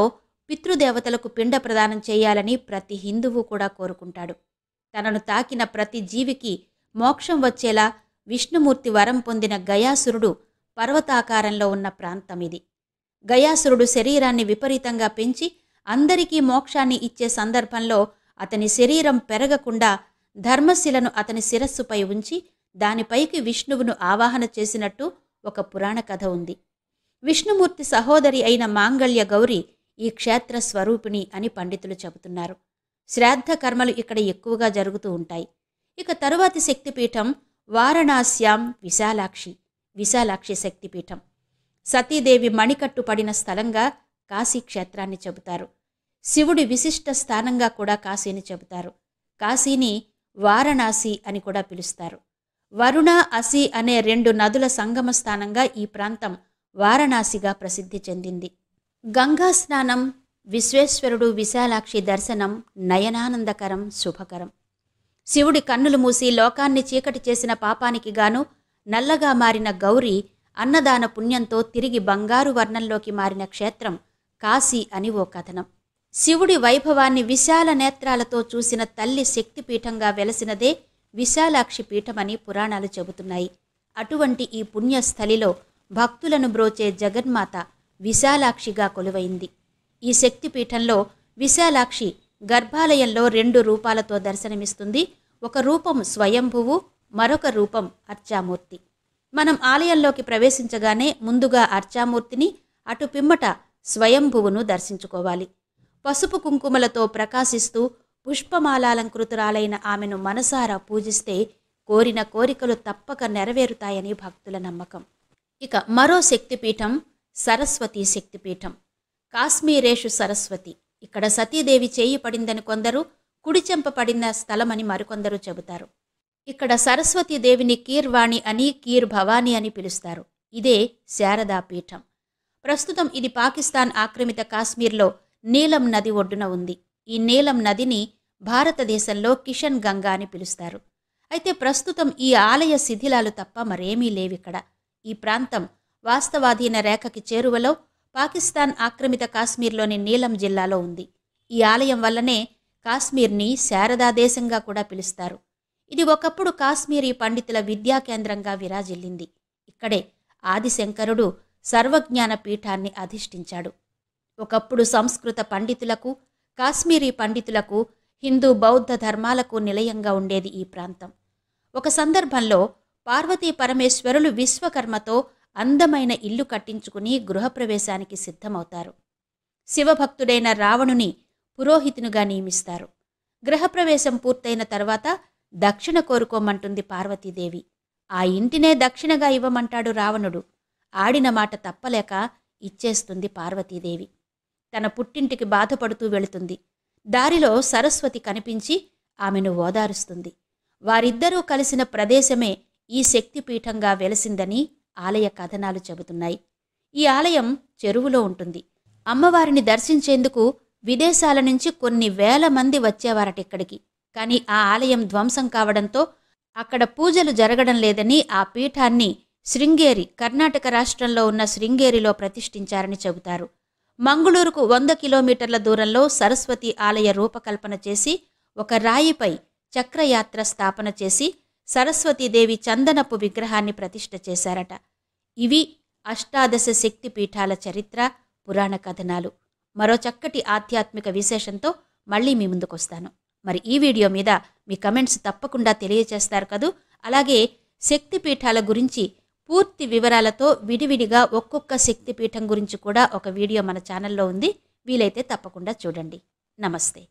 Speaker 1: పితృదేవతలకు పిండ ప్రదానం చేయాలని ప్రతి హిందువు కూడా కోరుకుంటాడు. తనను తాకిన ప్రతి జీవికి మోక్షం వచ్చేలా విష్ణుమూర్తి వరం పొందిన గయాసురుడు పర్వతాకారంలో ఉన్న ప్రాంతం ఇది. గయాసురుడు శరీరాన్ని విపరీతంగా పెంచి అందరికీ మోక్షాన్ని ఇచ్చే సందర్భంలో అతని శరీరం పెరగకుండా ధర్మశిలను అతని శిరస్సుపై ఉంచి దానిపైకి విష్ణువును ఆవాహన చేసినట్టు ఒక పురాణ కథ ఉంది. విష్ణుమూర్తి సహోదరి అయిన మాంగళ్య గౌరి ఈ క్షేత్ర స్వరూపిణి అని పండితులు చెబుతున్నారు. శ్రాద్ధ కర్మలు ఇక్కడ ఎక్కువగా జరుగుతూ ఉంటాయి. ఇక తరువాతి శక్తిపీఠం వారణాస్యాం విశాలాక్షి. విశాలాక్షి శక్తిపీఠం. సతీదేవి మణికట్టు పడిన స్థలంగా కాశీ క్షేత్రాన్ని చెబుతారు. శివుడి విశిష్ట స్థానంగా కూడా కాశీని చెబుతారు. కాశీని వారణాసి అని కూడా పిలుస్తారు. వరుణ, అసి అనే 2 నదుల సంగమ స్థానంగా ఈ ప్రాంతం వారణాసిగా ప్రసిద్ధి చెందింది. గంగా స్నానం, విశ్వేశ్వరుడు విశాలాక్షి దర్శనం నయనానందకరం, శుభకరం. శివుడి కన్నులు మూసి లోకాన్ని చీకటి చేసిన పాపానికి గాను నల్లగా మారిన గౌరి అన్నదాన పుణ్యంతో తిరిగి బంగారు వర్ణంలోకి మారిన క్షేత్రం కాశీ అని ఓ కథనం. శివుడి వైభవాన్ని విశాల నేత్రాలతో చూసిన తల్లి శక్తిపీఠంగా వెలసినదే విశాలాక్షి పీఠమని పురాణాలు చెబుతున్నాయి. అటువంటి ఈ పుణ్యస్థలిలో భక్తులను బ్రోచే జగన్మాత విశాలాక్షిగా కొలువైంది. ఈ శక్తిపీఠంలో విశాలాక్షి గర్భాలయంలో 2 రూపాలతో దర్శనమిస్తుంది. ఒక రూపం స్వయంభువు, మరొక రూపం అర్చామూర్తి. మనం ఆలయంలోకి ప్రవేశించగానే ముందుగా అర్చామూర్తిని, అటు పిమ్మట స్వయంభువును దర్శించుకోవాలి. పసుపు కుంకుమలతో ప్రకాశిస్తూ పుష్పమాలాలంకృతురాలైన ఆమెను మనసారా పూజిస్తే కోరిన కోరికలు తప్పక నెరవేరుతాయని భక్తుల నమ్మకం. ఇక మరో శక్తిపీఠం సరస్వతీ శక్తిపీఠం. కాశ్మీరేషు సరస్వతి. ఇక్కడ సతీదేవి చేయి పడిందని కొందరు, కుడి చెంప పడిన స్థలమని మరికొందరు చెబుతారు. ఇక్కడ సరస్వతీదేవిని కీర్వాణి అని, కీర్ భవాని అని పిలుస్తారు. ఇదే శారదా పీఠం. ప్రస్తుతం ఇది పాకిస్తాన్ ఆక్రమిత కాశ్మీర్లో నీలం నది ఒడ్డున ఉంది. ఈ నీలం నదిని భారతదేశంలో కిషన్ గంగా అని పిలుస్తారు. అయితే ప్రస్తుతం ఈ ఆలయ శిథిలాలు తప్ప మరేమీ లేవిక్కడ. ఈ ప్రాంతం వాస్తవాధీన రేఖకి చేరువలో పాకిస్తాన్ ఆక్రమిత కాశ్మీర్లోని నీలం జిల్లాలో ఉంది. ఈ ఆలయం వల్లనే కాశ్మీర్ని శారదా దేశంగా కూడా పిలుస్తారు. ఇది ఒకప్పుడు కాశ్మీరీ పండితుల విద్యా కేంద్రంగా విరాజిల్లింది. ఇక్కడే ఆదిశంకరుడు సర్వజ్ఞాన పీఠాన్ని అధిష్ఠించాడు. ఒకప్పుడు సంస్కృత పండితులకు, కాశ్మీరీ పండితులకు, హిందూ బౌద్ధ ధర్మాలకు నిలయంగా ఉండేది ఈ ప్రాంతం. ఒక సందర్భంలో పార్వతీ పరమేశ్వరులు విశ్వకర్మతో అందమైన ఇల్లు కట్టించుకుని గృహప్రవేశానికి సిద్ధమవుతారు. శివభక్తుడైన రావణుని పురోహితునిగా నియమిస్తారు. గృహప్రవేశం పూర్తయిన తర్వాత దక్షిణ కోరుకోమంటుంది పార్వతీదేవి. ఆ ఇంటినే దక్షిణగా ఇవ్వమంటాడు రావణుడు. ఆడిన మాట తప్పలేక ఇచ్చేస్తుంది పార్వతీదేవి. తన పుట్టింటికి బాధపడుతూ వెళుతుంది. దారిలో సరస్వతి కనిపించి ఆమెను ఓదారుస్తుంది. వారిద్దరూ కలిసిన ప్రదేశమే ఈ శక్తిపీఠంగా వెలసిందని ఆలయ కథనాలు చెబుతున్నాయి. ఈ ఆలయం చెరువులో ఉంటుంది. అమ్మవారిని దర్శించేందుకు విదేశాల నుంచి కొన్ని వేల మంది వచ్చేవారటిక్కడికి. కానీ ఆ ఆలయం ధ్వంసం కావడంతో అక్కడ పూజలు జరగడం లేదని ఆ పీఠాన్ని శృంగేరి, కర్ణాటక రాష్ట్రంలో ఉన్న శృంగేరిలో ప్రతిష్ఠించారని చెబుతారు. మంగుళూరుకు 100 కిలోమీటర్ల దూరంలో సరస్వతి ఆలయ రూపకల్పన చేసి ఒక రాయిపై చక్రయాత్ర స్థాపన చేసి సరస్వతీదేవి చందనపు విగ్రహాన్ని ప్రతిష్ఠ చేశారట. ఇవి అష్టాదశ శక్తి పీఠాల చరిత్ర, పురాణ కథనాలు. మరో చక్కటి ఆధ్యాత్మిక విశేషంతో మళ్ళీ మీ ముందుకొస్తాను. మరి ఈ వీడియో మీద మీ కమెంట్స్ తప్పకుండా తెలియచేస్తారు కదూ. అలాగే శక్తిపీఠాల గురించి పూర్తి వివరాలతో విడివిడిగా ఒక్కొక్క శక్తిపీఠం గురించి కూడా ఒక వీడియో మన ఛానల్లో ఉంది. వీలైతే తప్పకుండా చూడండి. నమస్తే.